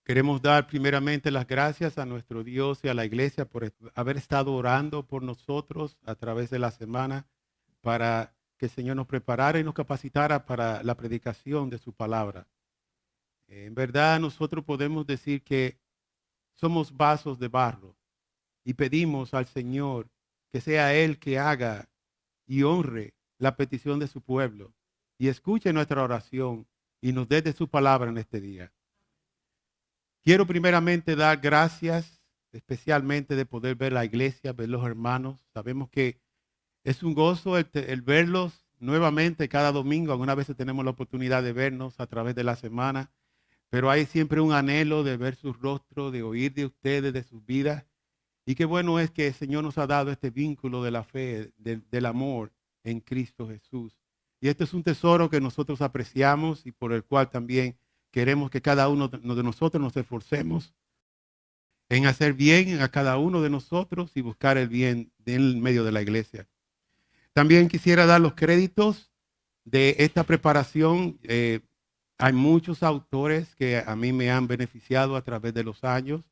Queremos dar primeramente las gracias a nuestro Dios y a la iglesia por haber estado orando por nosotros a través de la semana para que el Señor nos preparara y nos capacitara para la predicación de su palabra. En verdad nosotros podemos decir que somos vasos de barro y pedimos al Señor que sea Él que haga y honre la petición de su pueblo y escuche nuestra oración y nos dé de su palabra en este día. Quiero primeramente dar gracias, especialmente de poder ver la iglesia, ver los hermanos. Sabemos que es un gozo el verlos nuevamente cada domingo. Algunas veces tenemos la oportunidad de vernos a través de la semana, pero hay siempre un anhelo de ver sus rostros, de oír de ustedes, de sus vidas. Y qué bueno es que el Señor nos ha dado este vínculo de la fe, del amor en Cristo Jesús. Y este es un tesoro que nosotros apreciamos y por el cual también queremos que cada uno de nosotros nos esforcemos en hacer bien a cada uno de nosotros y buscar el bien en medio de la iglesia. También quisiera dar los créditos de esta preparación. Hay muchos autores que a mí me han beneficiado a través de los años,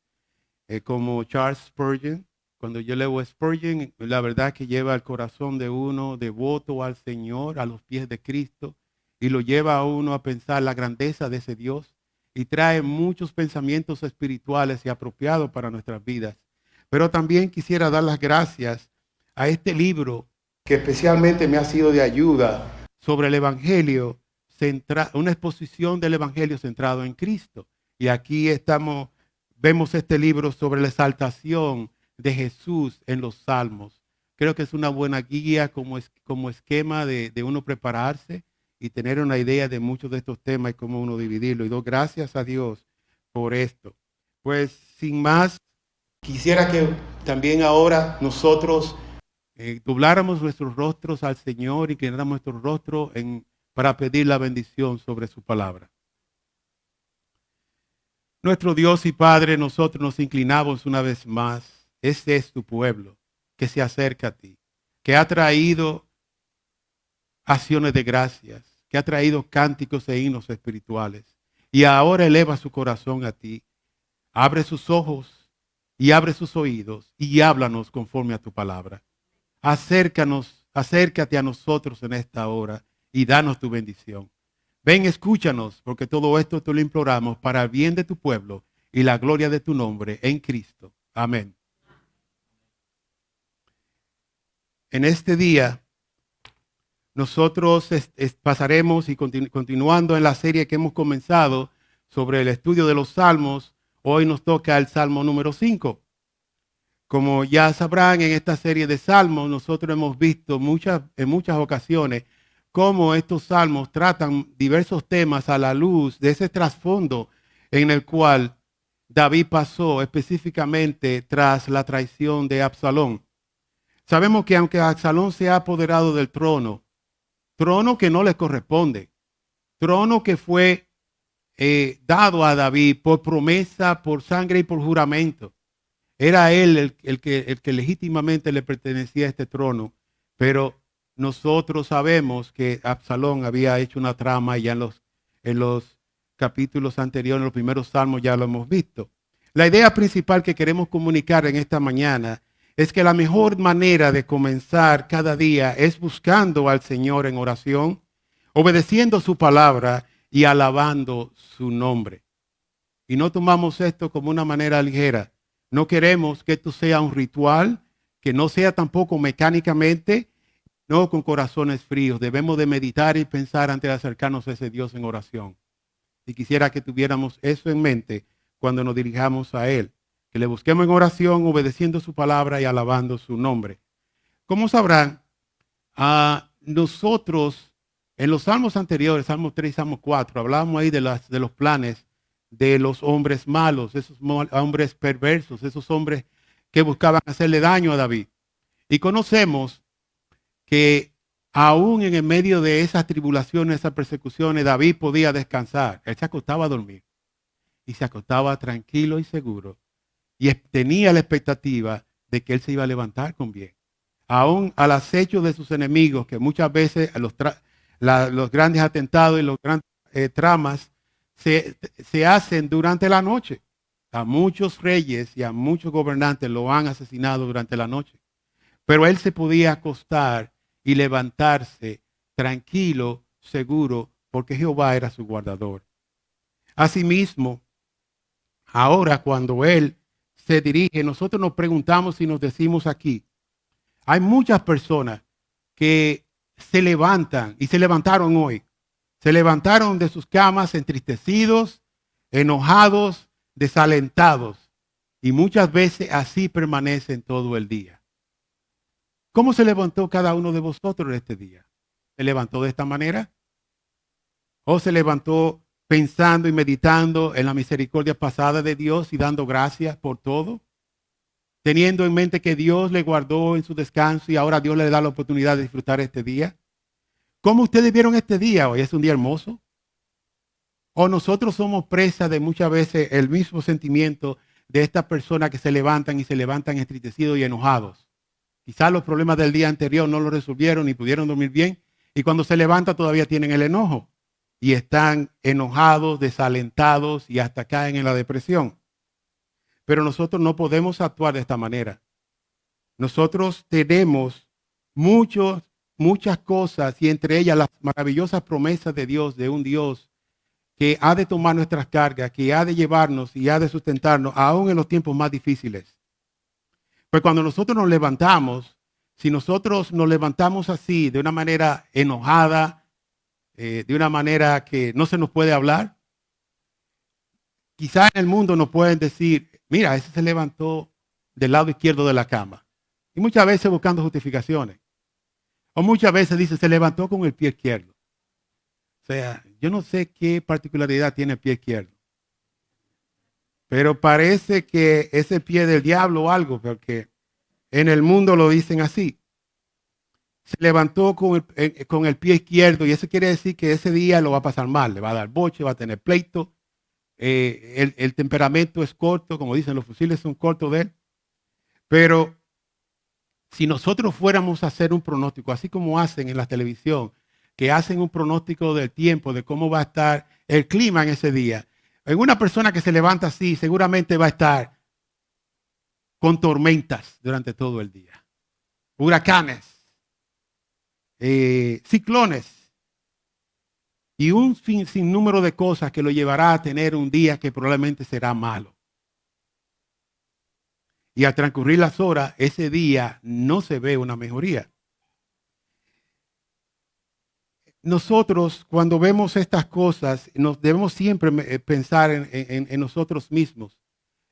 como Charles Spurgeon. Cuando yo leo Spurgeon, la verdad que lleva el corazón de uno devoto al Señor, a los pies de Cristo, y lo lleva a uno a pensar la grandeza de ese Dios y trae muchos pensamientos espirituales y apropiados para nuestras vidas. Pero también quisiera dar las gracias a este libro que especialmente me ha sido de ayuda sobre el Evangelio, una exposición del Evangelio centrado en Cristo. Y aquí vemos este libro sobre la exaltación de Jesús en los Salmos. Creo que es una buena guía como esquema de uno prepararse y tener una idea de muchos de estos temas y cómo uno dividirlo. Y doy gracias a Dios por esto. Pues sin más, quisiera que también ahora nosotros dobláramos nuestros rostros al Señor y que inclináramos nuestro rostro para pedir la bendición sobre su palabra. Nuestro Dios y Padre, nosotros nos inclinamos una vez más. Este es tu pueblo que se acerca a ti, que ha traído acciones de gracias, que ha traído cánticos e himnos espirituales. Y ahora eleva su corazón a ti. Abre sus ojos y abre sus oídos y háblanos conforme a tu palabra. Acércate a nosotros en esta hora y danos tu bendición. Ven, escúchanos, porque todo esto te lo imploramos para el bien de tu pueblo y la gloria de tu nombre en Cristo. Amén. En este día, nosotros pasaremos y continuando en la serie que hemos comenzado sobre el estudio de los salmos. Hoy nos toca el salmo número 5. Como ya sabrán, en esta serie de salmos nosotros hemos visto en muchas ocasiones cómo estos salmos tratan diversos temas a la luz de ese trasfondo en el cual David pasó específicamente tras la traición de Absalón. Sabemos que aunque Absalón se ha apoderado del trono que no le corresponde, trono que fue dado a David por promesa, por sangre y por juramento. Era él el que legítimamente le pertenecía a este trono, pero nosotros sabemos que Absalón había hecho una trama ya en los capítulos anteriores, en los primeros salmos ya lo hemos visto. La idea principal que queremos comunicar en esta mañana es que la mejor manera de comenzar cada día es buscando al Señor en oración, obedeciendo su palabra y alabando su nombre. Y no tomamos esto como una manera ligera. No queremos que esto sea un ritual, que no sea tampoco mecánicamente, no con corazones fríos. Debemos de meditar y pensar antes de acercarnos a ese Dios en oración. Y quisiera que tuviéramos eso en mente cuando nos dirijamos a Él. Que le busquemos en oración, obedeciendo su palabra y alabando su nombre. Como sabrán, nosotros en los salmos anteriores, Salmo 3 y Salmo 4, hablábamos ahí de los planes de los hombres malos, esos hombres perversos, esos hombres que buscaban hacerle daño a David. Y conocemos que aún en el medio de esas tribulaciones, esas persecuciones, David podía descansar. Él se acostaba a dormir y se acostaba tranquilo y seguro y tenía la expectativa de que él se iba a levantar con bien. Aún al acecho de sus enemigos, que muchas veces los grandes atentados y los grandes tramas se hacen durante la noche. A muchos reyes y a muchos gobernantes lo han asesinado durante la noche. Pero él se podía acostar y levantarse tranquilo, seguro, porque Jehová era su guardador. Asimismo, ahora cuando él se dirige, nosotros nos preguntamos y nos decimos aquí, hay muchas personas que se levantan y se levantaron hoy. Se levantaron de sus camas entristecidos, enojados, desalentados. Y muchas veces así permanecen todo el día. ¿Cómo se levantó cada uno de vosotros este día? ¿Se levantó de esta manera? ¿O se levantó pensando y meditando en la misericordia pasada de Dios y dando gracias por todo? Teniendo en mente que Dios le guardó en su descanso y ahora Dios le da la oportunidad de disfrutar este día. ¿Cómo ustedes vieron este día hoy? ¿Es un día hermoso? ¿O nosotros somos presa de muchas veces el mismo sentimiento de estas personas que se levantan entristecidos y enojados? Quizás los problemas del día anterior no los resolvieron ni pudieron dormir bien y cuando se levantan todavía tienen el enojo y están enojados, desalentados y hasta caen en la depresión. Pero nosotros no podemos actuar de esta manera. Nosotros tenemos muchas cosas y entre ellas las maravillosas promesas de Dios, de un Dios que ha de tomar nuestras cargas, que ha de llevarnos y ha de sustentarnos aún en los tiempos más difíciles. Pues cuando nosotros nos levantamos, si nosotros nos levantamos así, de una manera enojada, de una manera que no se nos puede hablar, quizá en el mundo nos pueden decir, mira, ese se levantó del lado izquierdo de la cama. Y muchas veces buscando justificaciones. O muchas veces dice, se levantó con el pie izquierdo. O sea, yo no sé qué particularidad tiene el pie izquierdo. Pero parece que es el pie del diablo o algo, porque en el mundo lo dicen así. Se levantó con el pie izquierdo y eso quiere decir que ese día lo va a pasar mal. Le va a dar boche, va a tener pleito. El temperamento es corto, como dicen, los fusiles son cortos de él. Pero si nosotros fuéramos a hacer un pronóstico, así como hacen en la televisión, que hacen un pronóstico del tiempo, de cómo va a estar el clima en ese día, en una persona que se levanta así, seguramente va a estar con tormentas durante todo el día. Huracanes, ciclones y un sinnúmero de cosas que lo llevará a tener un día que probablemente será malo. Y al transcurrir las horas, ese día no se ve una mejoría. Nosotros, cuando vemos estas cosas, nos debemos siempre pensar en nosotros mismos.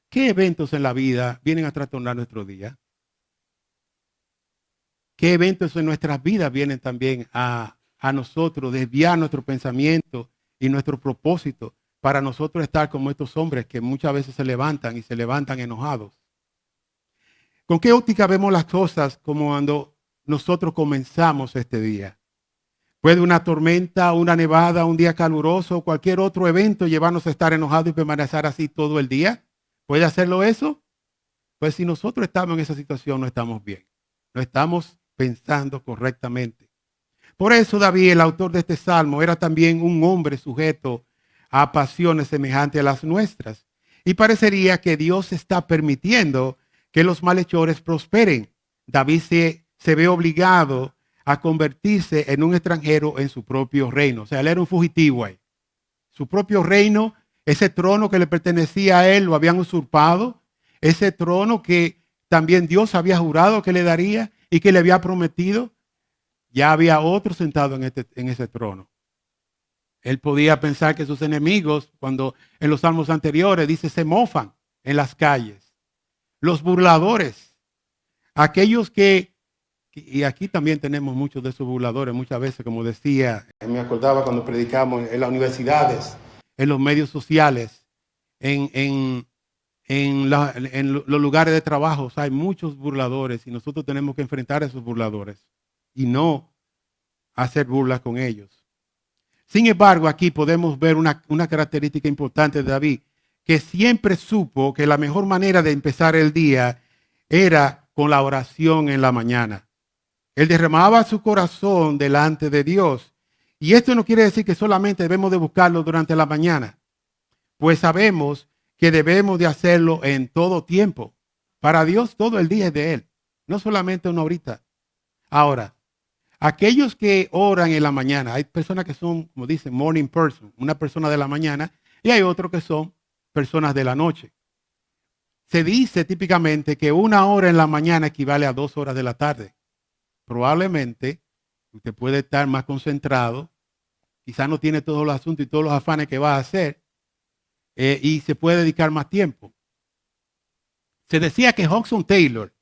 ¿Qué eventos en la vida vienen a trastornar nuestro día? ¿Qué eventos en nuestras vidas vienen también a nosotros desviar nuestro pensamiento y nuestro propósito para nosotros estar como estos hombres que muchas veces se levantan y se levantan enojados? ¿Con qué óptica vemos las cosas como cuando nosotros comenzamos este día? ¿Puede una tormenta, una nevada, un día caluroso o cualquier otro evento llevarnos a estar enojados y permanecer así todo el día? ¿Puede hacerlo eso? Pues si nosotros estamos en esa situación no estamos bien. No estamos pensando correctamente. Por eso David, el autor de este salmo, era también un hombre sujeto a pasiones semejantes a las nuestras. Y parecería que Dios está permitiendo que los malhechores prosperen. David se ve obligado a convertirse en un extranjero en su propio reino. O sea, él era un fugitivo ahí. Su propio reino, ese trono que le pertenecía a él, lo habían usurpado. Ese trono que también Dios había jurado que le daría y que le había prometido, ya había otro sentado en ese trono. Él podía pensar que sus enemigos, cuando en los salmos anteriores dice, se mofan en las calles. Los burladores, aquellos y aquí también tenemos muchos de esos burladores, muchas veces, como decía, me acordaba cuando predicamos en las universidades, en los medios sociales, en los lugares de trabajo, hay muchos burladores y nosotros tenemos que enfrentar a esos burladores y no hacer burlas con ellos. Sin embargo, aquí podemos ver una característica importante de David, que siempre supo que la mejor manera de empezar el día era con la oración en la mañana. Él derramaba su corazón delante de Dios. Y esto no quiere decir que solamente debemos de buscarlo durante la mañana, pues sabemos que debemos de hacerlo en todo tiempo. Para Dios todo el día es de Él, no solamente una horita. Ahora, aquellos que oran en la mañana, hay personas que son, como dicen, morning person, una persona de la mañana, y hay otros que son personas de la noche. Se dice típicamente que 1 hora en la mañana equivale a 2 horas de la tarde. Probablemente usted puede estar más concentrado, quizás no tiene todos los asuntos y todos los afanes que va a hacer, y se puede dedicar más tiempo. Se decía que Hudson Taylor,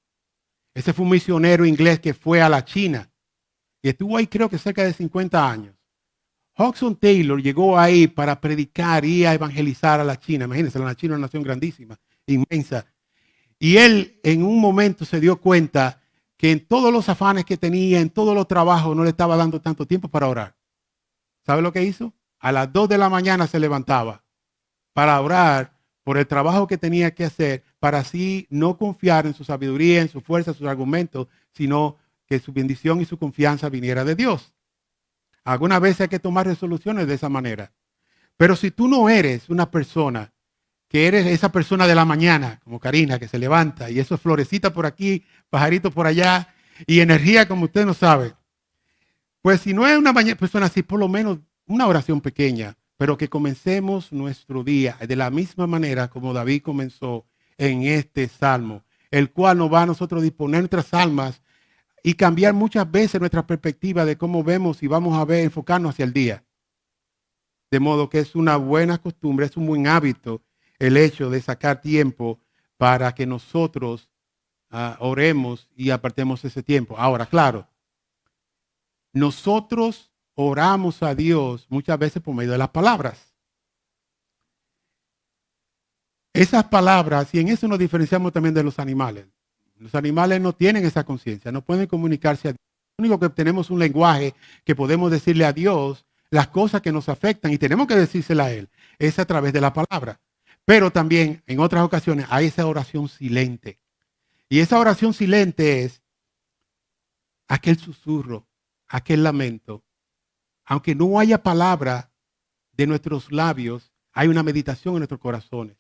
ese fue un misionero inglés que fue a la China y estuvo ahí creo que cerca de 50 años. Hudson Taylor llegó ahí para predicar y a evangelizar a la China. Imagínense, la China es una nación grandísima, inmensa. Y él en un momento se dio cuenta que en todos los afanes que tenía, en todos los trabajos, no le estaba dando tanto tiempo para orar. ¿Sabe lo que hizo? A las 2 de la mañana se levantaba para orar por el trabajo que tenía que hacer, para así no confiar en su sabiduría, en su fuerza, en sus argumentos, sino que su bendición y su confianza viniera de Dios. Algunas veces hay que tomar resoluciones de esa manera. Pero si tú no eres una persona que eres esa persona de la mañana, como Karina, que se levanta y eso es florecita por aquí, pajarito por allá y energía como usted no sabe, pues si no es una persona así, por lo menos una oración pequeña, pero que comencemos nuestro día de la misma manera como David comenzó en este salmo, el cual nos va a nosotros disponer nuestras almas y cambiar muchas veces nuestra perspectiva de cómo vemos y vamos a ver, enfocarnos hacia el día. De modo que es una buena costumbre, es un buen hábito el hecho de sacar tiempo para que nosotros oremos y apartemos ese tiempo. Ahora, claro, nosotros oramos a Dios muchas veces por medio de las palabras. Esas palabras, y en eso nos diferenciamos también de los animales. Los animales no tienen esa conciencia, no pueden comunicarse a Dios. Lo único que tenemos es un lenguaje que podemos decirle a Dios las cosas que nos afectan y tenemos que decírsela a Él. Es a través de la palabra. Pero también en otras ocasiones hay esa oración silente. Y esa oración silente es aquel susurro, aquel lamento. Aunque no haya palabra de nuestros labios, hay una meditación en nuestros corazones.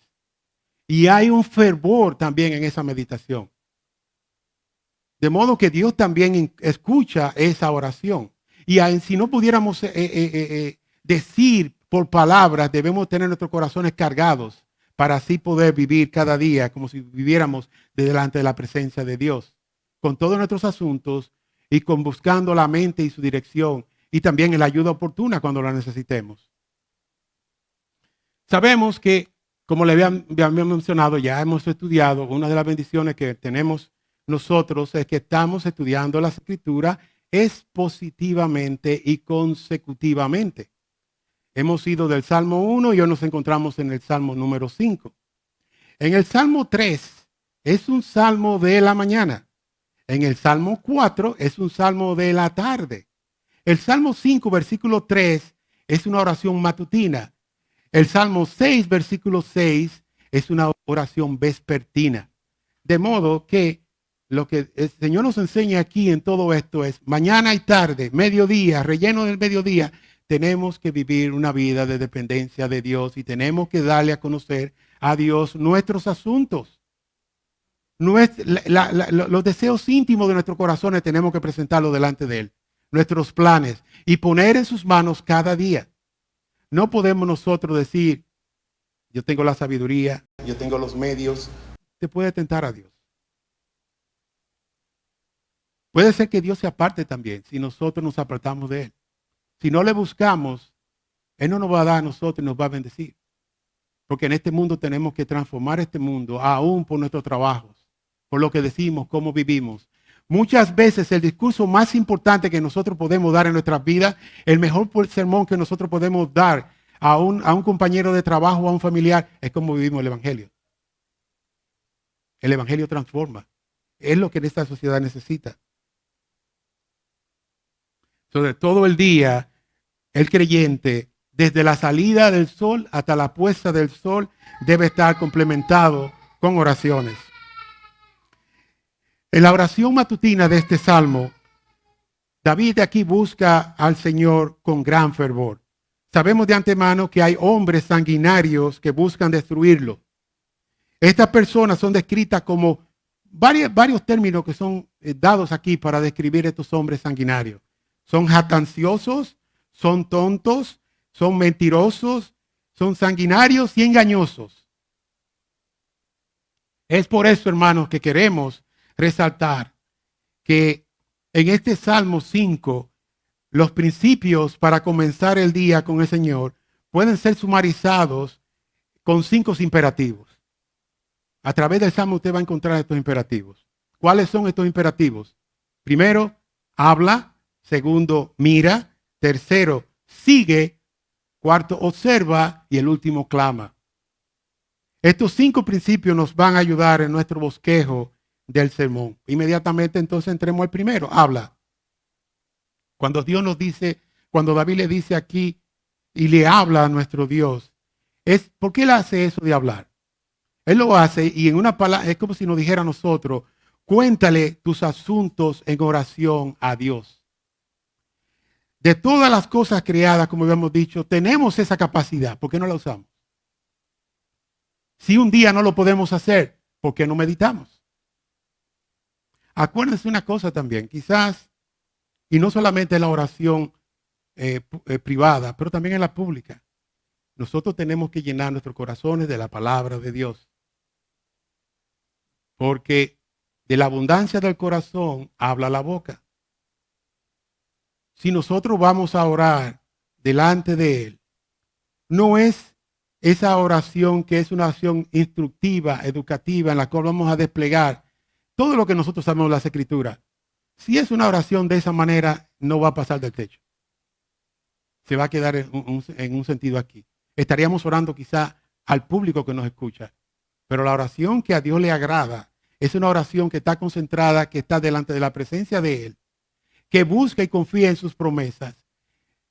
Y hay un fervor también en esa meditación. De modo que Dios también escucha esa oración. Y si no pudiéramos decir por palabras, debemos tener nuestros corazones cargados para así poder vivir cada día como si viviéramos delante de la presencia de Dios, con todos nuestros asuntos y con buscando la mente y su dirección y también la ayuda oportuna cuando la necesitemos. Sabemos que, como le había mencionado, ya hemos estudiado, una de las bendiciones que tenemos nosotros es que estamos estudiando las Escrituras expositivamente y consecutivamente. Hemos ido del Salmo 1 y hoy nos encontramos en el Salmo número 5. En el Salmo 3 es un salmo de la mañana. En el Salmo 4 es un salmo de la tarde. El Salmo 5, versículo 3 es una oración matutina. El Salmo 6, versículo 6 es una oración vespertina. De modo que lo que el Señor nos enseña aquí en todo esto es mañana y tarde, mediodía, relleno del mediodía, tenemos que vivir una vida de dependencia de Dios y tenemos que darle a conocer a Dios nuestros asuntos. Los deseos íntimos de nuestros corazones tenemos que presentarlos delante de Él. Nuestros planes y poner en sus manos cada día. No podemos nosotros decir, yo tengo la sabiduría, yo tengo los medios. Te puede tentar a Dios. Puede ser que Dios se aparte también si nosotros nos apartamos de Él. Si no le buscamos, Él no nos va a dar a nosotros y nos va a bendecir. Porque en este mundo tenemos que transformar este mundo aún por nuestros trabajos, por lo que decimos, cómo vivimos. Muchas veces el discurso más importante que nosotros podemos dar en nuestras vidas, el mejor sermón que nosotros podemos dar a un compañero de trabajo, a un familiar, es cómo vivimos el Evangelio. El Evangelio transforma. Es lo que esta sociedad necesita. Sobre todo el día, el creyente, desde la salida del sol hasta la puesta del sol, debe estar complementado con oraciones. En la oración matutina de este salmo, David aquí busca al Señor con gran fervor. Sabemos de antemano que hay hombres sanguinarios que buscan destruirlo. Estas personas son descritas como varios términos que son dados aquí para describir estos hombres sanguinarios. Son jactanciosos, son tontos, son mentirosos, son sanguinarios y engañosos. Es por eso, hermanos, que queremos resaltar que en este Salmo 5, los principios para comenzar el día con el Señor pueden ser sumarizados con 5 imperativos. A través del Salmo usted va a encontrar estos imperativos. ¿Cuáles son estos imperativos? Primero, habla. Segundo, mira. Tercero, sigue. Cuarto, observa. Y el último, clama. Estos 5 principios nos van a ayudar en nuestro bosquejo del sermón. Inmediatamente entonces entremos al primero. Habla. Cuando Dios nos dice, cuando David le dice aquí y le habla a nuestro Dios, ¿por qué él hace eso de hablar? Él lo hace y en una palabra, es como si nos dijera a nosotros, cuéntale tus asuntos en oración a Dios. De todas las cosas creadas, como habíamos dicho, tenemos esa capacidad. ¿Por qué no la usamos? Si un día no lo podemos hacer, ¿por qué no meditamos? Acuérdense una cosa también, quizás, y no solamente en la oración privada, pero también en la pública. Nosotros tenemos que llenar nuestros corazones de la palabra de Dios. Porque de la abundancia del corazón habla la boca. Si nosotros vamos a orar delante de Él, no es esa oración que es una oración instructiva, educativa, en la cual vamos a desplegar todo lo que nosotros sabemos de las Escrituras. Si es una oración de esa manera, no va a pasar del techo. Se va a quedar en un sentido aquí. Estaríamos orando quizá al público que nos escucha. Pero la oración que a Dios le agrada es una oración que está concentrada, que está delante de la presencia de Él, que busca y confía en sus promesas,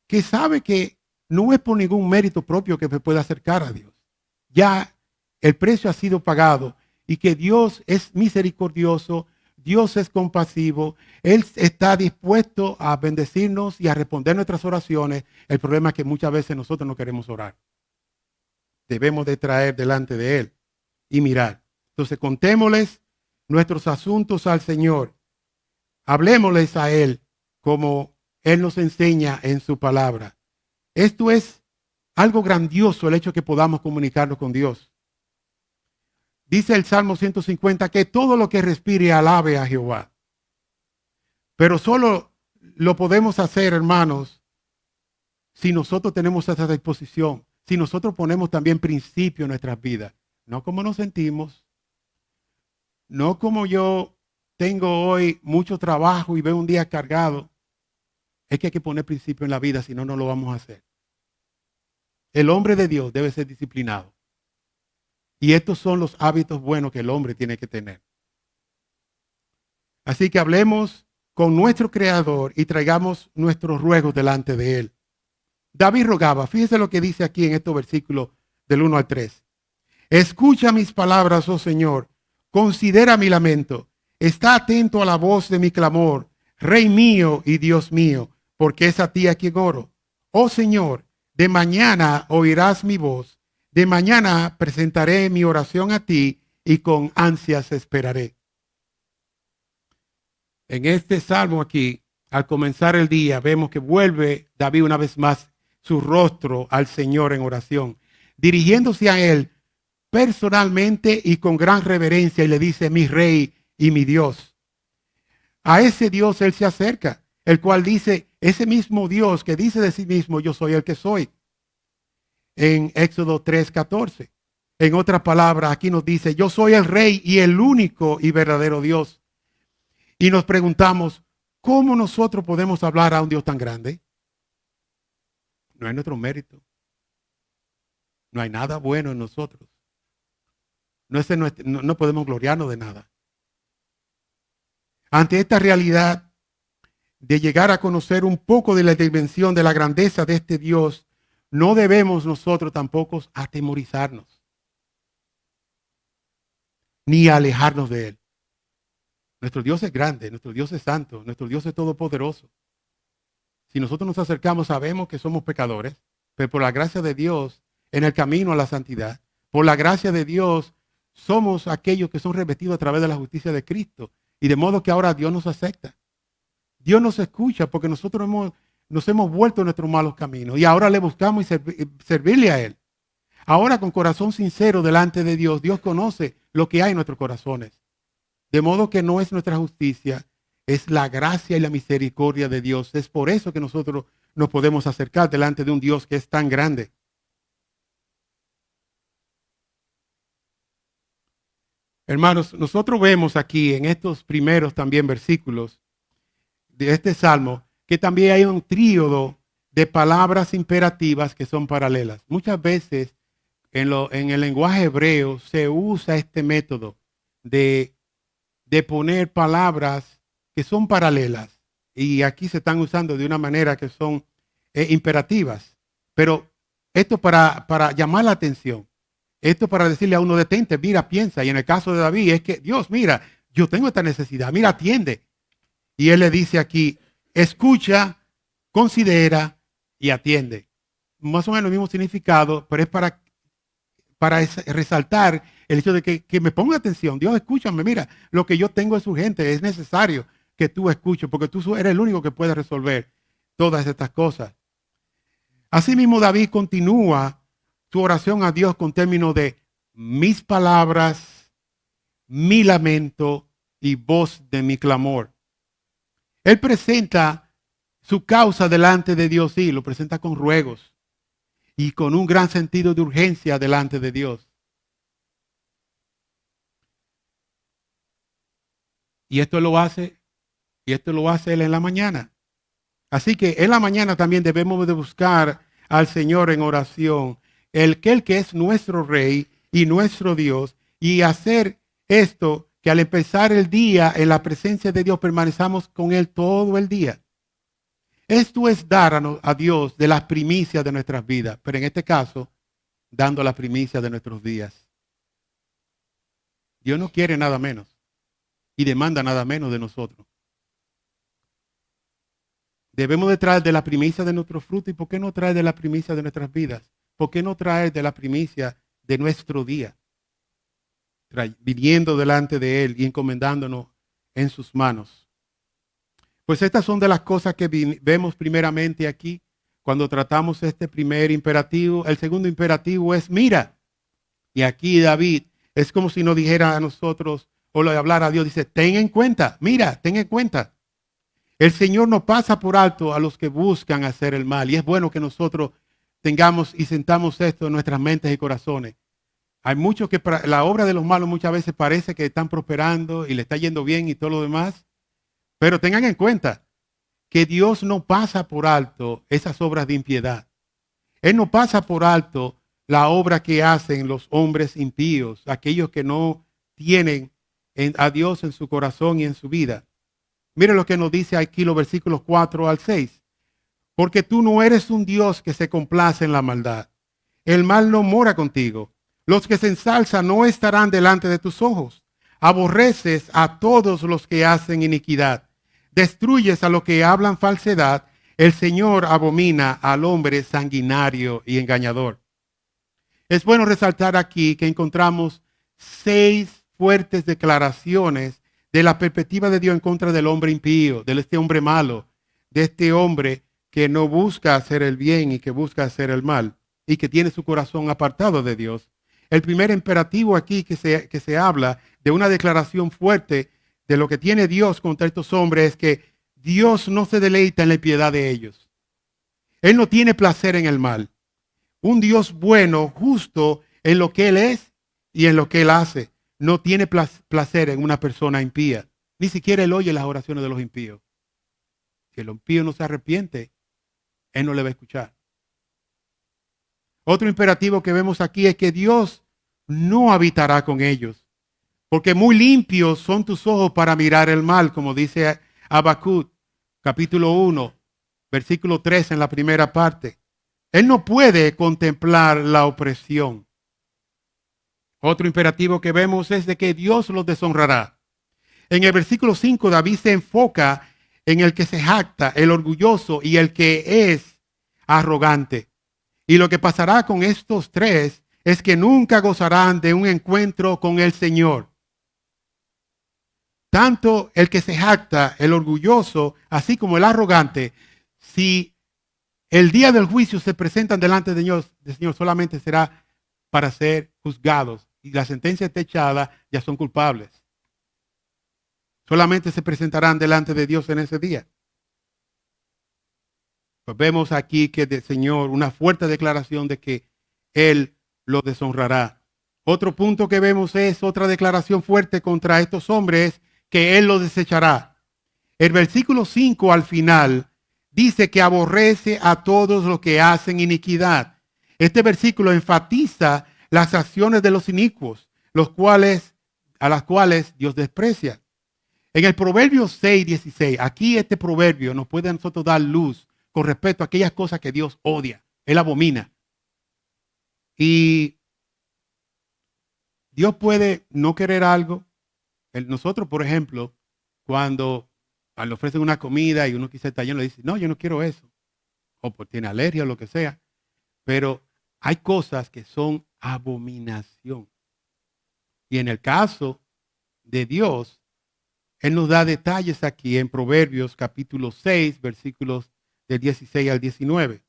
que sabe que no es por ningún mérito propio que se pueda acercar a Dios. Ya el precio ha sido pagado y que Dios es misericordioso, Dios es compasivo, Él está dispuesto a bendecirnos y a responder nuestras oraciones. El problema es que muchas veces nosotros no queremos orar. Debemos de traer delante de Él y mirar. Entonces contémosles nuestros asuntos al Señor. Hablemosles a Él como Él nos enseña en su palabra. Esto es algo grandioso, el hecho de que podamos comunicarnos con Dios. Dice el Salmo 150 que todo lo que respire alabe a Jehová. Pero solo lo podemos hacer, hermanos, si nosotros tenemos esa disposición, si nosotros ponemos también principio en nuestras vidas. No como nos sentimos, no como yo tengo hoy mucho trabajo y veo un día cargado. Es que hay que poner principio en la vida, si no, no lo vamos a hacer. El hombre de Dios debe ser disciplinado. Y estos son los hábitos buenos que el hombre tiene que tener. Así que hablemos con nuestro Creador y traigamos nuestros ruegos delante de Él. David rogaba, fíjese lo que dice aquí en estos versículos del 1 al 3. Escucha mis palabras, oh Señor, considera mi lamento, está atento a la voz de mi clamor, Rey mío y Dios mío, porque es a ti a quien oro. Oh Señor, de mañana oirás mi voz, de mañana presentaré mi oración a ti y con ansias esperaré. En este salmo aquí, al comenzar el día, vemos que vuelve David una vez más su rostro al Señor en oración, dirigiéndose a Él personalmente y con gran reverencia y le dice, mi Rey y mi Dios. A ese Dios Él se acerca, el cual dice, ese mismo Dios que dice de sí mismo, yo soy el que soy. En Éxodo 3:14. En otras palabras, aquí nos dice, yo soy el Rey y el único y verdadero Dios. Y nos preguntamos, ¿cómo nosotros podemos hablar a un Dios tan grande? No es nuestro mérito. No hay nada bueno en nosotros. No podemos gloriarnos de nada. Ante esta realidad de llegar a conocer un poco de la dimensión de la grandeza de este Dios, no debemos nosotros tampoco atemorizarnos ni alejarnos de Él. Nuestro Dios es grande, nuestro Dios es santo, nuestro Dios es todopoderoso. Si nosotros nos acercamos, sabemos que somos pecadores, pero por la gracia de Dios, en el camino a la santidad, por la gracia de Dios, somos aquellos que son revestidos a través de la justicia de Cristo. Y de modo que ahora Dios nos acepta. Dios nos escucha porque nosotros nos hemos vuelto a nuestros malos caminos y ahora le buscamos y servirle a Él. Ahora con corazón sincero delante de Dios, Dios conoce lo que hay en nuestros corazones. De modo que no es nuestra justicia, es la gracia y la misericordia de Dios. Es por eso que nosotros nos podemos acercar delante de un Dios que es tan grande. Hermanos, nosotros vemos aquí en estos primeros también versículos de este salmo que también hay un tríodo de palabras imperativas que son paralelas. Muchas veces en el lenguaje hebreo se usa este método de poner palabras que son paralelas y aquí se están usando de una manera que son imperativas. Pero esto para llamar la atención, esto para decirle a uno detente, mira, piensa. Y en el caso de David es que Dios, mira, yo tengo esta necesidad, mira, atiende. Y él le dice aquí, escucha, considera y atiende. Más o menos el mismo significado, pero es para resaltar el hecho de que me ponga atención. Dios, escúchame, mira, lo que yo tengo es urgente, es necesario que tú escuches, porque tú eres el único que puede resolver todas estas cosas. Asimismo, David continúa su oración a Dios con términos de mis palabras, mi lamento y voz de mi clamor. Él presenta su causa delante de Dios y lo presenta con ruegos y con un gran sentido de urgencia delante de Dios. Y esto lo hace él en la mañana. Así que en la mañana también debemos de buscar al Señor en oración, el que es nuestro Rey y nuestro Dios, y hacer esto, que al empezar el día en la presencia de Dios permanezcamos con Él todo el día. Esto es dar a Dios de las primicias de nuestras vidas, pero en este caso, dando las primicias de nuestros días. Dios no quiere nada menos y demanda nada menos de nosotros. Debemos de traer de la primicia de nuestro fruto. ¿Y por qué no traer de la primicia de nuestras vidas? ¿Por qué no traer de la primicia de nuestro día? Viniendo delante de Él y encomendándonos en sus manos. Pues estas son de las cosas que vemos primeramente aquí cuando tratamos este primer imperativo. El segundo imperativo es mira. Y aquí David es como si nos dijera a nosotros o le hablara a Dios. Dice, ten en cuenta, mira, ten en cuenta. El Señor no pasa por alto a los que buscan hacer el mal. Y es bueno que nosotros tengamos y sentamos esto en nuestras mentes y corazones. Hay muchos que la obra de los malos muchas veces parece que están prosperando y le está yendo bien y todo lo demás. Pero tengan en cuenta que Dios no pasa por alto esas obras de impiedad. Él no pasa por alto la obra que hacen los hombres impíos, aquellos que no tienen a Dios en su corazón y en su vida. Mire lo que nos dice aquí los versículos 4 al 6. Porque tú no eres un Dios que se complace en la maldad. El mal no mora contigo. Los que se ensalzan no estarán delante de tus ojos. Aborreces a todos los que hacen iniquidad. Destruyes a los que hablan falsedad. El Señor abomina al hombre sanguinario y engañador. Es bueno resaltar aquí que encontramos 6 fuertes declaraciones de la perspectiva de Dios en contra del hombre impío, de este hombre malo, de este hombre que no busca hacer el bien y que busca hacer el mal y que tiene su corazón apartado de Dios. El primer imperativo aquí que se habla de una declaración fuerte de lo que tiene Dios contra estos hombres es que Dios no se deleita en la impiedad de ellos. Él no tiene placer en el mal. Un Dios bueno, justo en lo que Él es y en lo que Él hace. No tiene placer en una persona impía. Ni siquiera Él oye las oraciones de los impíos. Si el impío no se arrepiente, Él no le va a escuchar. Otro imperativo que vemos aquí es que Dios no habitará con ellos. Porque muy limpios son tus ojos para mirar el mal, como dice Habacuc, capítulo 1, versículo 3 en la primera parte. Él no puede contemplar la opresión. Otro imperativo que vemos es de que Dios los deshonrará. En el versículo 5, David se enfoca en el que se jacta, el orgulloso y el que es arrogante. Y lo que pasará con estos tres es que nunca gozarán de un encuentro con el Señor. Tanto el que se jacta, el orgulloso, así como el arrogante, si el día del juicio se presentan delante de Dios, el Señor solamente será para ser juzgados. Y la sentencia está echada, ya son culpables. Solamente se presentarán delante de Dios en ese día. Pues vemos aquí que el Señor, una fuerte declaración de que Él lo deshonrará. Otro punto que vemos es otra declaración fuerte contra estos hombres, que Él lo desechará. El versículo 5 al final dice que aborrece a todos los que hacen iniquidad. Este versículo enfatiza las acciones de los inicuos, a las cuales Dios desprecia. En el Proverbio 6:16, aquí este proverbio nos puede a nosotros dar luz con respecto a aquellas cosas que Dios odia, Él abomina. Y Dios puede no querer algo. Nosotros, por ejemplo, cuando le ofrecen una comida y uno quizá está lleno, le dice, no, yo no quiero eso. O pues tiene alergia o lo que sea. Pero hay cosas que son abominación. Y en el caso de Dios, Él nos da detalles aquí en Proverbios capítulo 6, versículos del 16 al 19.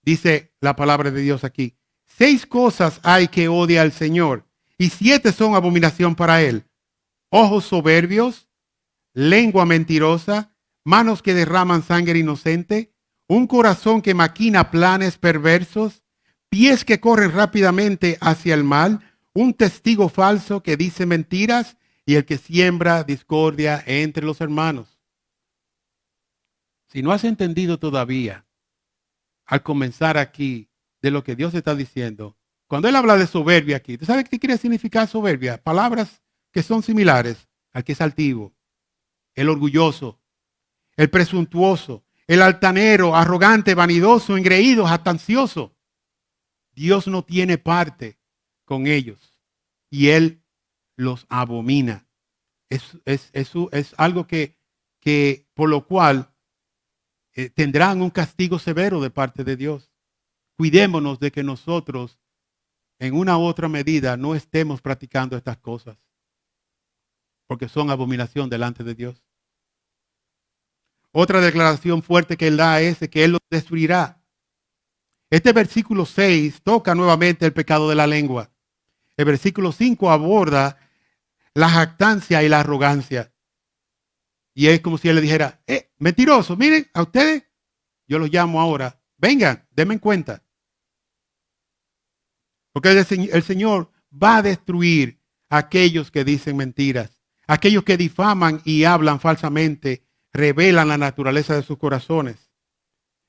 Dice la palabra de Dios aquí: 6 cosas hay que odia al Señor, y 7 son abominación para Él: ojos soberbios, lengua mentirosa, manos que derraman sangre inocente, un corazón que maquina planes perversos, pies que corren rápidamente hacia el mal, un testigo falso que dice mentiras, y el que siembra discordia entre los hermanos. Si no has entendido todavía, al comenzar aquí, de lo que Dios está diciendo, cuando Él habla de soberbia aquí, ¿tú sabes qué quiere significar soberbia? Palabras que son similares al que es altivo, el orgulloso, el presuntuoso, el altanero, arrogante, vanidoso, engreído, jactancioso. Dios no tiene parte con ellos y Él los abomina. Es algo que por lo cual tendrán un castigo severo de parte de Dios. Cuidémonos de que nosotros en una u otra medida no estemos practicando estas cosas, porque son abominación delante de Dios. Otra declaración fuerte que Él da es que Él los destruirá. Este versículo 6 toca nuevamente el pecado de la lengua. El versículo 5 aborda la jactancia y la arrogancia. Y es como si Él le dijera, mentiroso, miren, a ustedes, yo los llamo ahora, vengan, denme en cuenta. Porque el Señor va a destruir a aquellos que dicen mentiras, aquellos que difaman y hablan falsamente, revelan la naturaleza de sus corazones.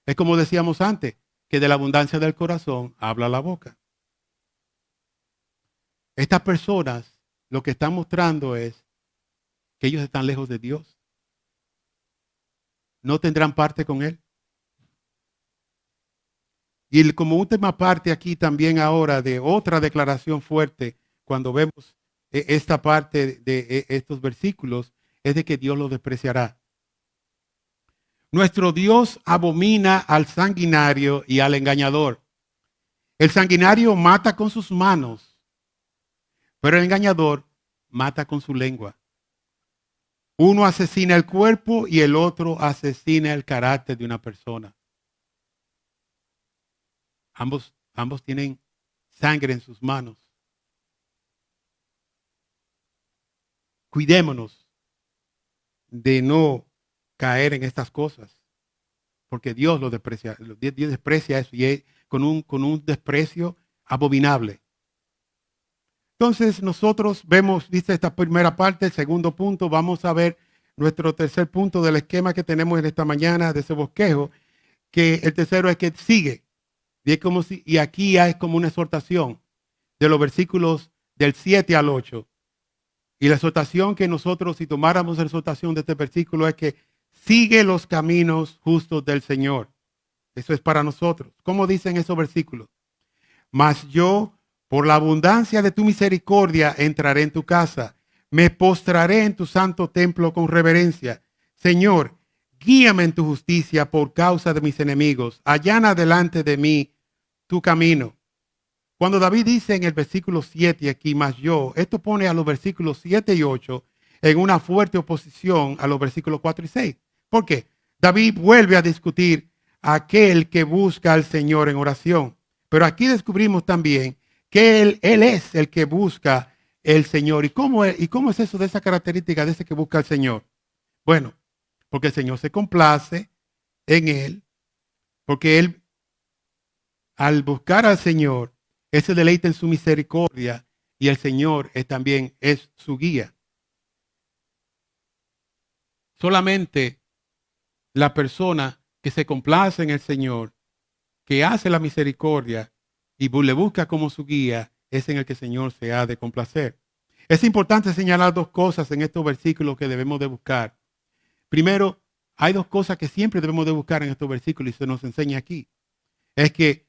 Es como decíamos antes, que de la abundancia del corazón habla la boca. Estas personas lo que están mostrando es que ellos están lejos de Dios. No tendrán parte con Él. Y como última parte aquí también ahora de otra declaración fuerte, cuando vemos esta parte de estos versículos, es de que Dios lo despreciará. Nuestro Dios abomina al sanguinario y al engañador. El sanguinario mata con sus manos, pero el engañador mata con su lengua. Uno asesina el cuerpo y el otro asesina el carácter de una persona. Ambos tienen sangre en sus manos. Cuidémonos de no caer en estas cosas, porque Dios lo desprecia. Dios desprecia eso y es con un desprecio abominable. Entonces nosotros vemos, dice esta primera parte, el segundo punto, vamos a ver nuestro tercer punto del esquema que tenemos en esta mañana de ese bosquejo, que el tercero es que sigue. Y aquí es como una exhortación de los versículos del 7 al 8. Y la exhortación que nosotros, si tomáramos la exhortación de este versículo, es que sigue los caminos justos del Señor. Eso es para nosotros. ¿Cómo dicen esos versículos? Mas yo, por la abundancia de tu misericordia, entraré en tu casa. Me postraré en tu santo templo con reverencia. Señor, guíame en tu justicia por causa de mis enemigos. Allana delante de mí tu camino. Cuando David dice en el versículo 7 aquí, más yo, esto pone a los versículos 7 y 8 en una fuerte oposición a los versículos 4 y 6. ¿Por qué? David vuelve a discutir a aquel que busca al Señor en oración. Pero aquí descubrimos también que él es el que busca el Señor. ¿Y cómo es eso de esa característica de ese que busca al Señor? Bueno, porque el Señor se complace en él, porque él al buscar al Señor, él se deleita en su misericordia y el Señor también es su guía. Solamente la persona que se complace en el Señor, que hace la misericordia y le busca como su guía, es en el que el Señor se ha de complacer. Es importante señalar dos cosas en estos versículos que debemos de buscar. Primero, hay dos cosas que siempre debemos de buscar en estos versículos y se nos enseña aquí. Es que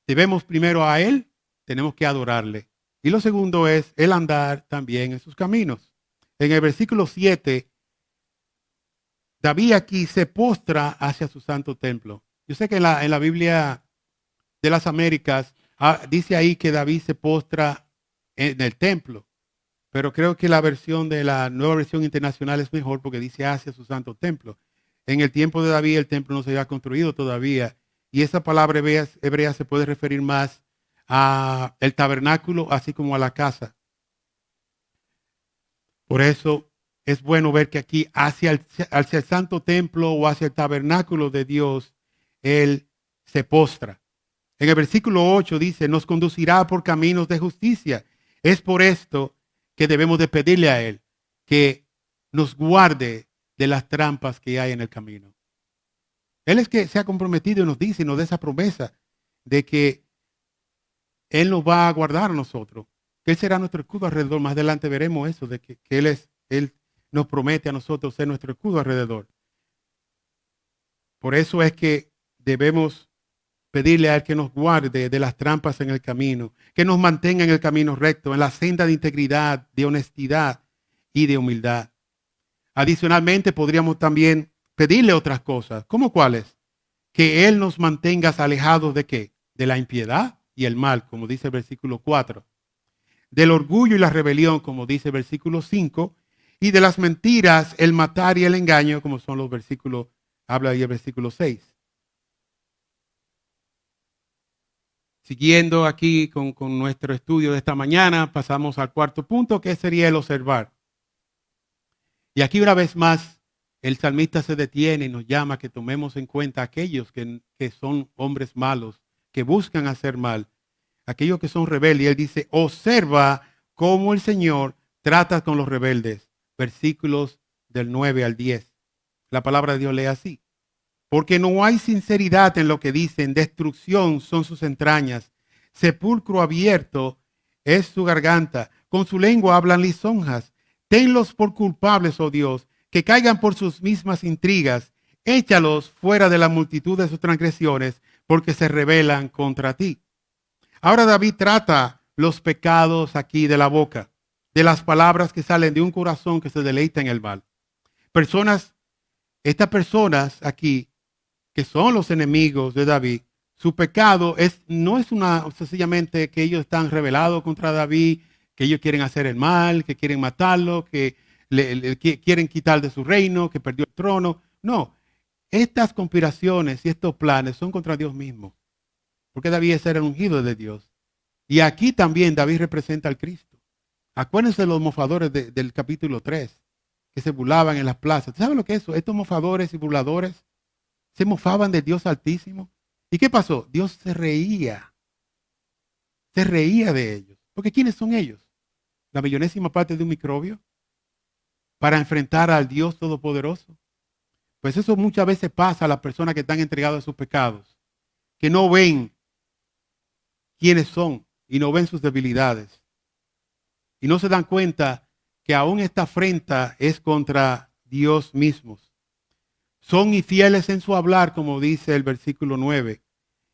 debemos primero a Él, tenemos que adorarle. Y lo segundo es el andar también en sus caminos. En el versículo 7, David aquí se postra hacia su santo templo. Yo sé que en la Biblia de las Américas dice ahí que David se postra en el templo. Pero creo que la versión de la nueva versión internacional es mejor porque dice hacia su santo templo. En el tiempo de David el templo no se había construido todavía. Y esa palabra hebrea se puede referir más a el tabernáculo, así como a la casa. Por eso es bueno ver que aquí hacia el santo templo o hacia el tabernáculo de Dios, Él se postra. En el versículo 8 dice, nos conducirá por caminos de justicia. Es por esto que debemos de pedirle a Él que nos guarde de las trampas que hay en el camino. Él es que se ha comprometido y nos dice y nos da esa promesa de que Él nos va a guardar a nosotros, que Él será nuestro escudo alrededor. Más adelante veremos eso, de que Él nos promete a nosotros ser nuestro escudo alrededor. Por eso es que debemos pedirle a Él que nos guarde de las trampas en el camino, que nos mantenga en el camino recto, en la senda de integridad, de honestidad y de humildad. Adicionalmente, podríamos también pedirle otras cosas. ¿Cómo cuáles? Que Él nos mantenga alejados de qué? De la impiedad y el mal, como dice el versículo 4. Del orgullo y la rebelión, como dice el versículo 5. Y de las mentiras, el matar y el engaño, como son los versículos, habla ahí el versículo 6. Siguiendo aquí con nuestro estudio de esta mañana, pasamos al cuarto punto, que sería el observar. Y aquí una vez más, el salmista se detiene y nos llama a que tomemos en cuenta a aquellos que son hombres malos, que buscan hacer mal, aquellos que son rebeldes. Y él dice, observa cómo el Señor trata con los rebeldes. Versículos del 9 al 10. La palabra de Dios lee así. Porque no hay sinceridad en lo que dicen, destrucción son sus entrañas, sepulcro abierto es su garganta, con su lengua hablan lisonjas. Tenlos por culpables, oh Dios, que caigan por sus mismas intrigas, échalos fuera de la multitud de sus transgresiones, porque se rebelan contra ti. Ahora David trata los pecados aquí de la boca, de las palabras que salen de un corazón que se deleita en el mal. Estas personas aquí, que son los enemigos de David, su pecado no es sencillamente que ellos están rebelados contra David, que ellos quieren hacer el mal, que quieren matarlo, que que quieren quitar de su reino, que perdió el trono. No, estas conspiraciones y estos planes son contra Dios mismo, porque David es el ungido de Dios. Y aquí también David representa al Cristo. Acuérdense de los mofadores del capítulo 3, que se burlaban en las plazas. ¿Saben lo que es eso? Estos mofadores y burladores se mofaban de Dios Altísimo. ¿Y qué pasó? Dios se reía de ellos. Porque ¿quiénes son ellos? La millonésima parte de un microbio para enfrentar al Dios Todopoderoso. Pues eso muchas veces pasa a las personas que están entregadas a sus pecados, que no ven quiénes son y no ven sus debilidades. Y no se dan cuenta que aún esta afrenta es contra Dios mismo. Son infieles en su hablar, como dice el versículo 9.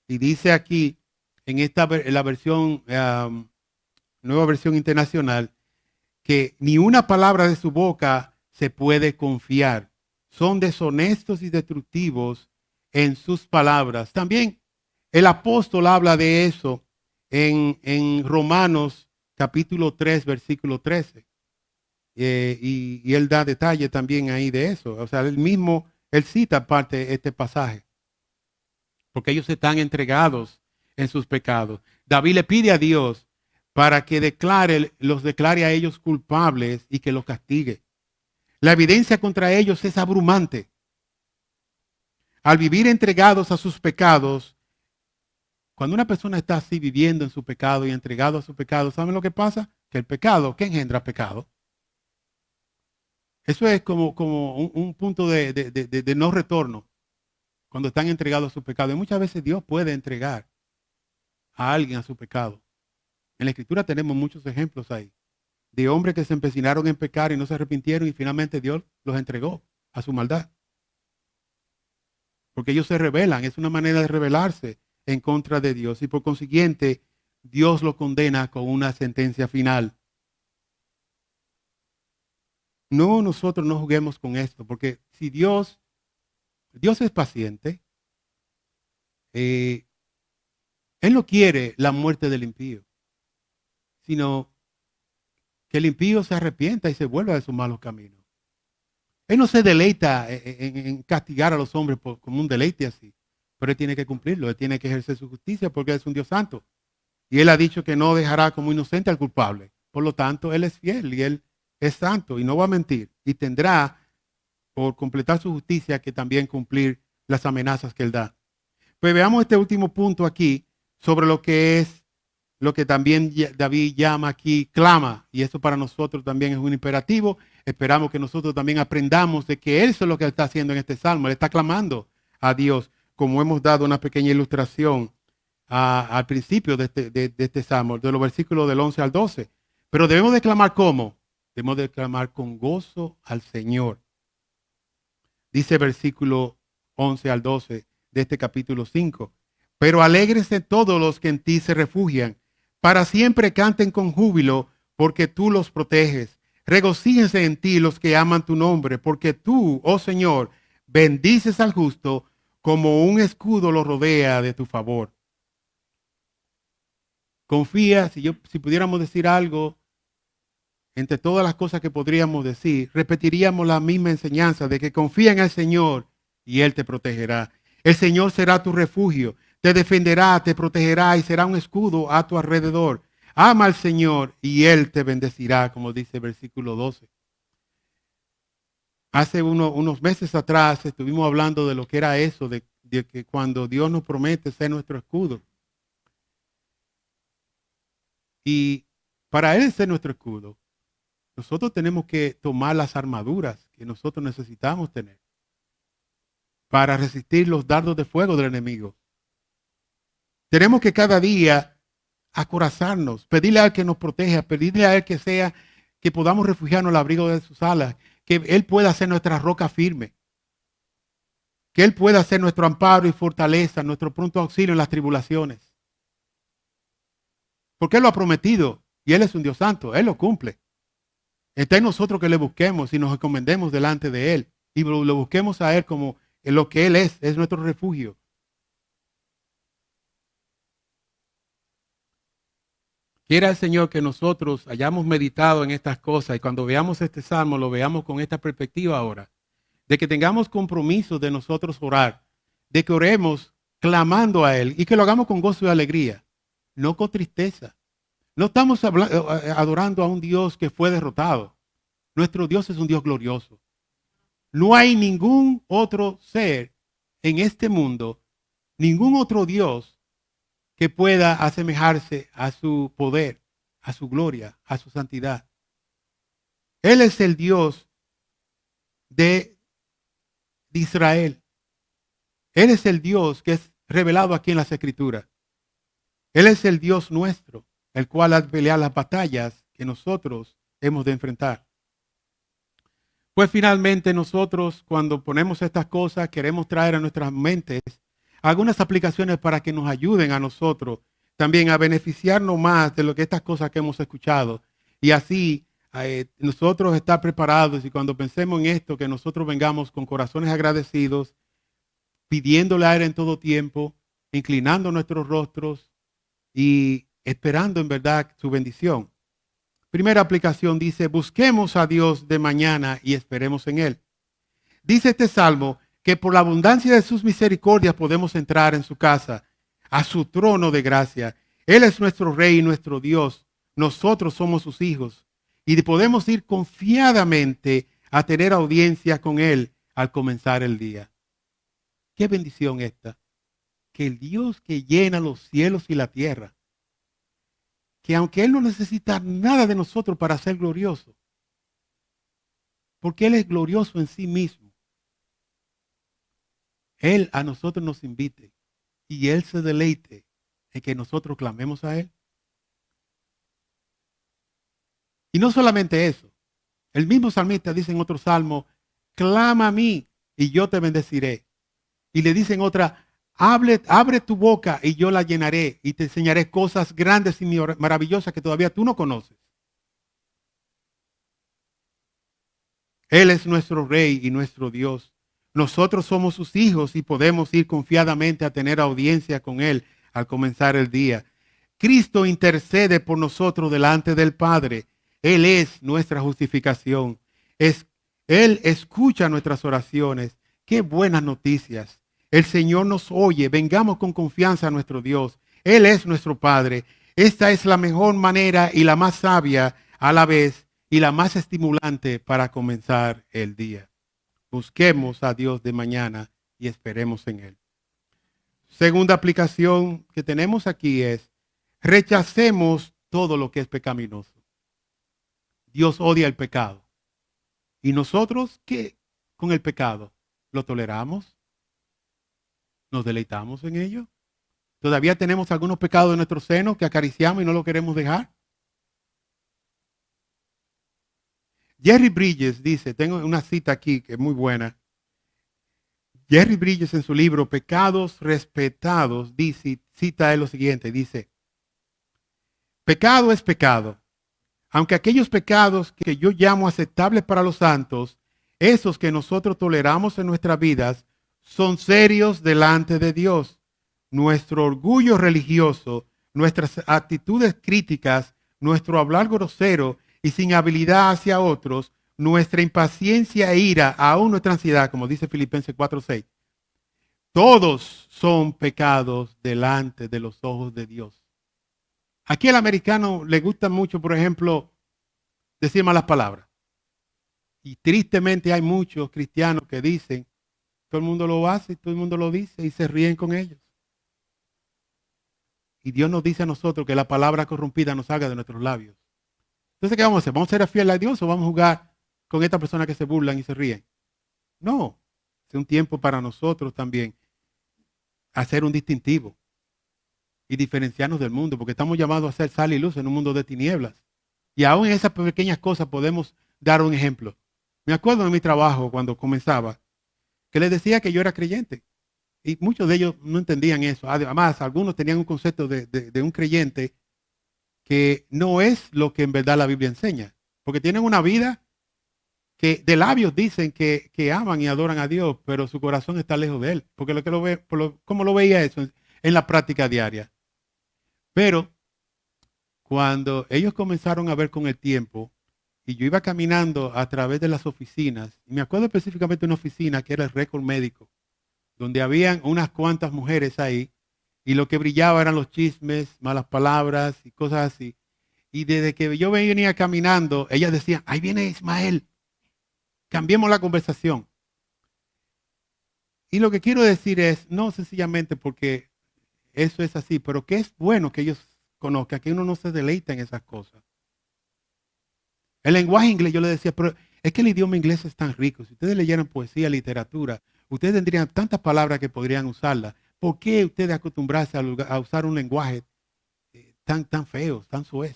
Y dice aquí, en la versión, nueva versión internacional, que ni una palabra de su boca se puede confiar. Son deshonestos y destructivos en sus palabras. También el apóstol habla de eso en Romanos capítulo 3, versículo 13. Y él da detalle también ahí de eso. O sea, él cita parte de este pasaje. Porque ellos están entregados en sus pecados. David le pide a Dios para que los declare a ellos culpables y que los castigue. La evidencia contra ellos es abrumante. Al vivir entregados a sus pecados, cuando una persona está así viviendo en su pecado y entregado a su pecado, ¿saben lo que pasa? Que el pecado, ¿qué engendra pecado? Eso es como un punto de no retorno cuando están entregados a su pecado. Y muchas veces Dios puede entregar a alguien a su pecado. En la Escritura tenemos muchos ejemplos ahí de hombres que se empecinaron en pecar y no se arrepintieron y finalmente Dios los entregó a su maldad. Porque ellos se rebelan, es una manera de rebelarse en contra de Dios y por consiguiente Dios lo condena con una sentencia final. No, nosotros no juguemos con esto, porque si Dios es paciente, Él no quiere la muerte del impío, sino que el impío se arrepienta y se vuelva de sus malos caminos. Él no se deleita en castigar a los hombres como un deleite así, pero Él tiene que cumplirlo, Él tiene que ejercer su justicia porque Él es un Dios santo. Y Él ha dicho que no dejará como inocente al culpable. Por lo tanto, Él es fiel y Él es santo y no va a mentir. Y tendrá, por completar su justicia, que también cumplir las amenazas que Él da. Pues veamos este último punto aquí sobre lo que es lo que también David llama aquí clama, y eso para nosotros también es un imperativo. Esperamos que nosotros también aprendamos de que eso es lo que él está haciendo en este salmo. Él está clamando a Dios, como hemos dado una pequeña ilustración al principio de este salmo, de los versículos del 11 al 12. Pero debemos de clamar ¿cómo? Debemos de clamar con gozo al Señor. Dice versículo 11 al 12 de este capítulo 5. Pero alégrense todos los que en ti se refugian. Para siempre canten con júbilo, porque tú los proteges. Regocíjense en ti los que aman tu nombre, porque tú, oh Señor, bendices al justo, como un escudo lo rodea de tu favor. Confía, si pudiéramos decir algo, entre todas las cosas que podríamos decir, repetiríamos la misma enseñanza de que confía en el Señor y Él te protegerá. El Señor será tu refugio. Te defenderá, te protegerá y será un escudo a tu alrededor. Ama al Señor y Él te bendecirá, como dice el versículo 12. Hace unos meses atrás estuvimos hablando de lo que era eso, de que cuando Dios nos promete ser nuestro escudo. Y para Él ser nuestro escudo, nosotros tenemos que tomar las armaduras que nosotros necesitamos tener para resistir los dardos de fuego del enemigo. Tenemos que cada día acorazarnos, pedirle a Él que nos proteja, pedirle a Él que podamos refugiarnos al abrigo de sus alas, que Él pueda ser nuestra roca firme, que Él pueda ser nuestro amparo y fortaleza, nuestro pronto auxilio en las tribulaciones. Porque Él lo ha prometido y Él es un Dios santo, Él lo cumple. Está en nosotros que le busquemos y nos encomendemos delante de Él y lo busquemos a Él como lo que Él es nuestro refugio. Quiera el Señor que nosotros hayamos meditado en estas cosas y cuando veamos este salmo lo veamos con esta perspectiva ahora, de que tengamos compromiso de nosotros orar, de que oremos clamando a Él y que lo hagamos con gozo y alegría, no con tristeza. No estamos adorando a un Dios que fue derrotado. Nuestro Dios es un Dios glorioso. No hay ningún otro ser en este mundo, ningún otro Dios que pueda asemejarse a su poder, a su gloria, a su santidad. Él es el Dios de Israel. Él es el Dios que es revelado aquí en las Escrituras. Él es el Dios nuestro, el cual ha de pelear las batallas que nosotros hemos de enfrentar. Pues finalmente nosotros cuando ponemos estas cosas queremos traer a nuestras mentes algunas aplicaciones para que nos ayuden a nosotros también a beneficiarnos más de lo que estas cosas que hemos escuchado y así nosotros estar preparados y cuando pensemos en esto, que nosotros vengamos con corazones agradecidos, pidiéndole a Él en todo tiempo, inclinando nuestros rostros y esperando en verdad su bendición. Primera aplicación dice, busquemos a Dios de mañana y esperemos en Él. Dice este salmo que por la abundancia de sus misericordias podemos entrar en su casa, a su trono de gracia. Él es nuestro Rey y nuestro Dios. Nosotros somos sus hijos y podemos ir confiadamente a tener audiencia con Él al comenzar el día. Qué bendición esta, que el Dios que llena los cielos y la tierra, que aunque Él no necesita nada de nosotros para ser glorioso, porque Él es glorioso en sí mismo, Él a nosotros nos invite y Él se deleite en que nosotros clamemos a Él. Y no solamente eso, el mismo salmista dice en otro salmo, clama a mí y yo te bendeciré. Y le dice en otra, abre tu boca y yo la llenaré y te enseñaré cosas grandes y maravillosas que todavía tú no conoces. Él es nuestro Rey y nuestro Dios. Nosotros somos sus hijos y podemos ir confiadamente a tener audiencia con Él al comenzar el día. Cristo intercede por nosotros delante del Padre. Él es nuestra justificación. Él escucha nuestras oraciones. Qué buenas noticias. El Señor nos oye. Vengamos con confianza a nuestro Dios. Él es nuestro Padre. Esta es la mejor manera y la más sabia a la vez y la más estimulante para comenzar el día. Busquemos a Dios de mañana y esperemos en Él. Segunda aplicación que tenemos aquí es, rechacemos todo lo que es pecaminoso. Dios odia el pecado. ¿Y nosotros qué con el pecado? ¿Lo toleramos? ¿Nos deleitamos en ello? ¿Todavía tenemos algunos pecados en nuestro seno que acariciamos y no lo queremos dejar? Jerry Bridges dice, tengo una cita aquí que es muy buena. Jerry Bridges en su libro Pecados Respetados dice, cita él lo siguiente, dice, pecado es pecado. Aunque aquellos pecados que yo llamo aceptables para los santos, esos que nosotros toleramos en nuestras vidas, son serios delante de Dios. Nuestro orgullo religioso, nuestras actitudes críticas, nuestro hablar grosero y sin habilidad hacia otros, nuestra impaciencia e ira, aún nuestra ansiedad, como dice Filipenses 4:6, todos son pecados delante de los ojos de Dios. Aquí al americano le gusta mucho, por ejemplo, decir malas palabras. Y tristemente hay muchos cristianos que dicen, todo el mundo lo hace, todo el mundo lo dice y se ríen con ellos. Y Dios nos dice a nosotros que la palabra corrompida nos salga de nuestros labios. Entonces, ¿qué vamos a hacer? ¿Vamos a ser fieles a Dios o vamos a jugar con estas personas que se burlan y se ríen? No, es un tiempo para nosotros también hacer un distintivo y diferenciarnos del mundo, porque estamos llamados a ser sal y luz en un mundo de tinieblas. Y aún en esas pequeñas cosas podemos dar un ejemplo. Me acuerdo de mi trabajo cuando comenzaba, que les decía que yo era creyente. Y muchos de ellos no entendían eso. Además, algunos tenían un concepto de un creyente que no es lo que en verdad la Biblia enseña. Porque tienen una vida que de labios dicen que aman y adoran a Dios, pero su corazón está lejos de Él. Porque lo que lo ve, ¿cómo lo veía eso en la práctica diaria? Pero cuando ellos comenzaron a ver con el tiempo, y yo iba caminando a través de las oficinas, y me acuerdo específicamente de una oficina que era el récord médico, donde habían unas cuantas mujeres ahí, y lo que brillaba eran los chismes, malas palabras y cosas así. Y desde que yo venía caminando, ellas decían, ahí viene Ismael, cambiemos la conversación. Y lo que quiero decir es, no sencillamente porque eso es así, pero que es bueno que ellos conozcan, que uno no se deleita en esas cosas. El lenguaje inglés, yo le decía, pero es que el idioma inglés es tan rico. Si ustedes leyeran poesía, literatura, ustedes tendrían tantas palabras que podrían usarlas. ¿Por qué ustedes acostumbrarse a usar un lenguaje tan feo, tan soez?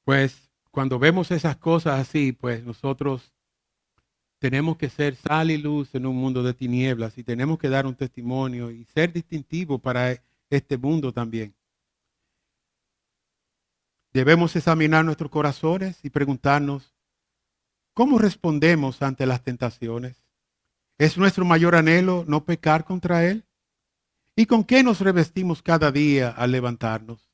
Pues cuando vemos esas cosas así, pues nosotros tenemos que ser sal y luz en un mundo de tinieblas y tenemos que dar un testimonio y ser distintivo para este mundo también. Debemos examinar nuestros corazones y preguntarnos, ¿cómo respondemos ante las tentaciones? ¿Es nuestro mayor anhelo no pecar contra Él? ¿Y con qué nos revestimos cada día al levantarnos?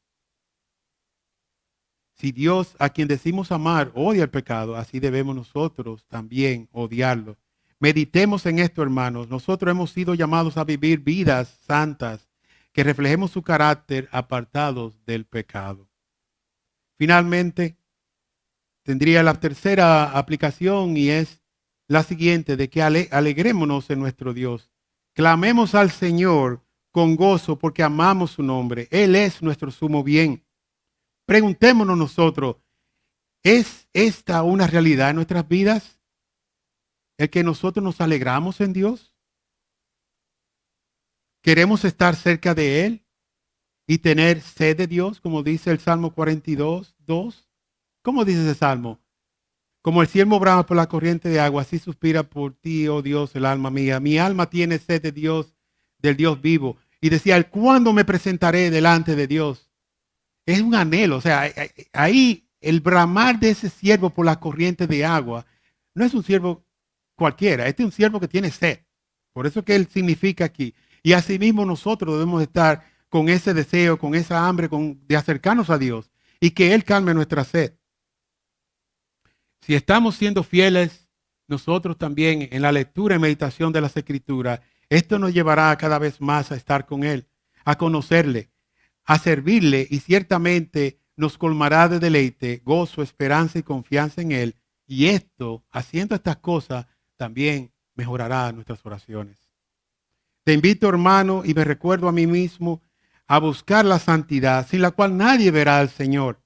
Si Dios, a quien decimos amar, odia el pecado, así debemos nosotros también odiarlo. Meditemos en esto, hermanos. Nosotros hemos sido llamados a vivir vidas santas, que reflejemos su carácter apartados del pecado. Finalmente, tendría la tercera aplicación y es la siguiente, de que alegrémonos en nuestro Dios. Clamemos al Señor con gozo porque amamos su nombre. Él es nuestro sumo bien. Preguntémonos nosotros, ¿es esta una realidad en nuestras vidas? ¿El que nosotros nos alegramos en Dios? ¿Queremos estar cerca de Él y tener sed de Dios, como dice el Salmo 42, 2? ¿Cómo dice ese Salmo? Como el ciervo brama por la corriente de agua, así suspira por ti, oh Dios, el alma mía. Mi alma tiene sed de Dios, del Dios vivo. Y decía, ¿cuándo me presentaré delante de Dios? Es un anhelo, o sea, ahí el bramar de ese siervo por la corriente de agua no es un siervo cualquiera, este es un siervo que tiene sed. Por eso que él significa aquí. Y asimismo nosotros debemos estar con ese deseo, con esa hambre de acercarnos a Dios y que Él calme nuestra sed. Si estamos siendo fieles nosotros también en la lectura y meditación de las Escrituras, esto nos llevará cada vez más a estar con Él, a conocerle, a servirle y ciertamente nos colmará de deleite, gozo, esperanza y confianza en Él. Y esto, haciendo estas cosas, también mejorará nuestras oraciones. Te invito, hermano, y me recuerdo a mí mismo a buscar la santidad, sin la cual nadie verá al Señor.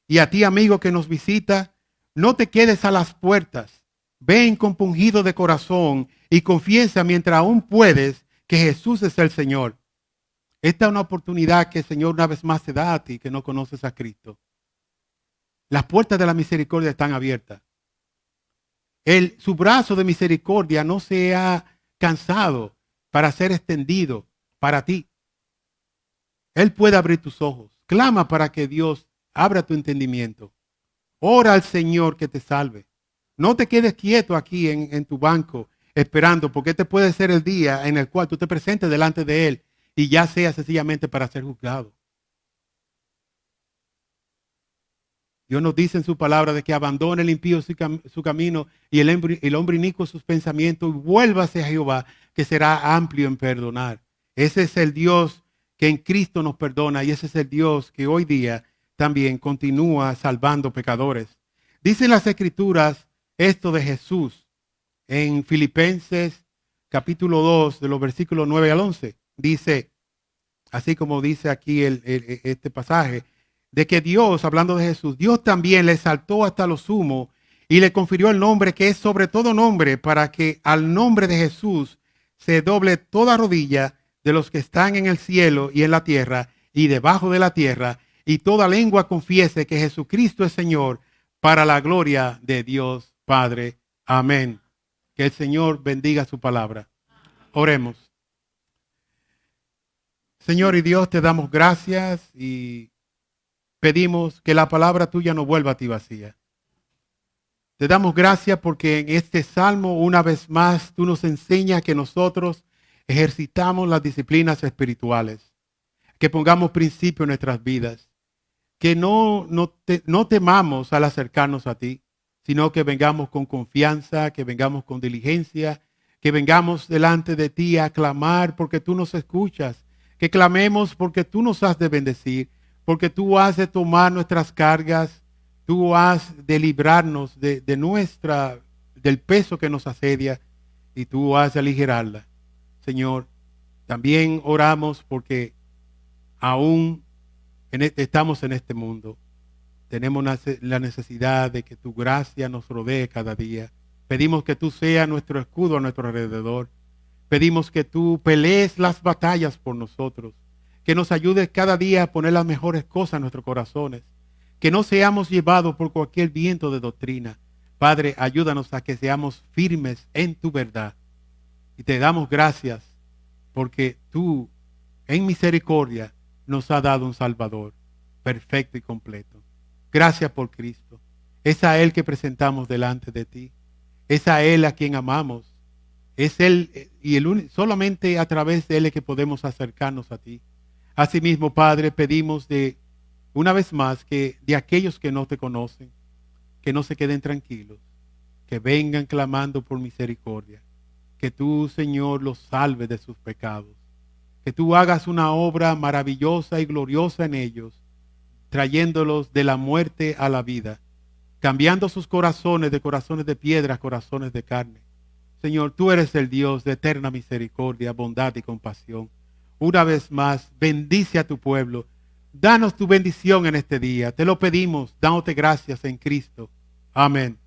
Y a ti, amigo que nos visita, no te quedes a las puertas. Ven compungido de corazón y confiesa mientras aún puedes que Jesús es el Señor. Esta es una oportunidad que el Señor una vez más te da a ti que no conoces a Cristo. Las puertas de la misericordia están abiertas. Su brazo de misericordia no se ha cansado para ser extendido para ti. Él puede abrir tus ojos. Clama para que Dios abra tu entendimiento. Ora al Señor que te salve. No te quedes quieto aquí en tu banco esperando, porque este puede ser el día en el cual tú te presentes delante de Él y ya sea sencillamente para ser juzgado. Dios nos dice en su palabra de que abandone el impío su camino y el hombre inicuo sus pensamientos y vuélvase a Jehová, que será amplio en perdonar. Ese es el Dios que en Cristo nos perdona y ese es el Dios que hoy día también continúa salvando pecadores. Dicen las Escrituras esto de Jesús en Filipenses capítulo 2 de los versículos 9 al 11. Dice, así como dice aquí este pasaje, de que Dios, hablando de Jesús, Dios también le exaltó hasta lo sumo y le confirió el nombre que es sobre todo nombre, para que al nombre de Jesús se doble toda rodilla de los que están en el cielo y en la tierra y debajo de la tierra, y toda lengua confiese que Jesucristo es Señor, para la gloria de Dios Padre. Amén. Que el Señor bendiga su palabra. Oremos. Señor y Dios, te damos gracias y pedimos que la palabra tuya no vuelva a ti vacía. Te damos gracias porque en este salmo una vez más tú nos enseñas que nosotros ejercitamos las disciplinas espirituales, que pongamos principio en nuestras vidas, que no temamos al acercarnos a ti, sino que vengamos con confianza, que vengamos con diligencia, que vengamos delante de ti a clamar porque tú nos escuchas, que clamemos porque tú nos has de bendecir, porque tú has de tomar nuestras cargas, tú has de librarnos del peso que nos asedia y tú has de aligerarla. Señor, también oramos porque aún estamos en este mundo. Tenemos la necesidad de que tu gracia nos rodee cada día. Pedimos que tú seas nuestro escudo a nuestro alrededor. Pedimos que tú pelees las batallas por nosotros. Que nos ayudes cada día a poner las mejores cosas en nuestros corazones. Que no seamos llevados por cualquier viento de doctrina. Padre, ayúdanos a que seamos firmes en tu verdad. Y te damos gracias porque tú, en misericordia, nos has dado un Salvador perfecto y completo. Gracias por Cristo. Es a Él que presentamos delante de ti. Es a Él a quien amamos. Es Él y solamente a través de Él es que podemos acercarnos a ti. Asimismo, Padre, pedimos una vez más que de aquellos que no te conocen, que no se queden tranquilos, que vengan clamando por misericordia. Que tú, Señor, los salves de sus pecados. Que tú hagas una obra maravillosa y gloriosa en ellos, trayéndolos de la muerte a la vida, cambiando sus corazones de corazones de piedra a corazones de carne. Señor, tú eres el Dios de eterna misericordia, bondad y compasión. Una vez más, bendice a tu pueblo. Danos tu bendición en este día. Te lo pedimos, dándote gracias en Cristo. Amén.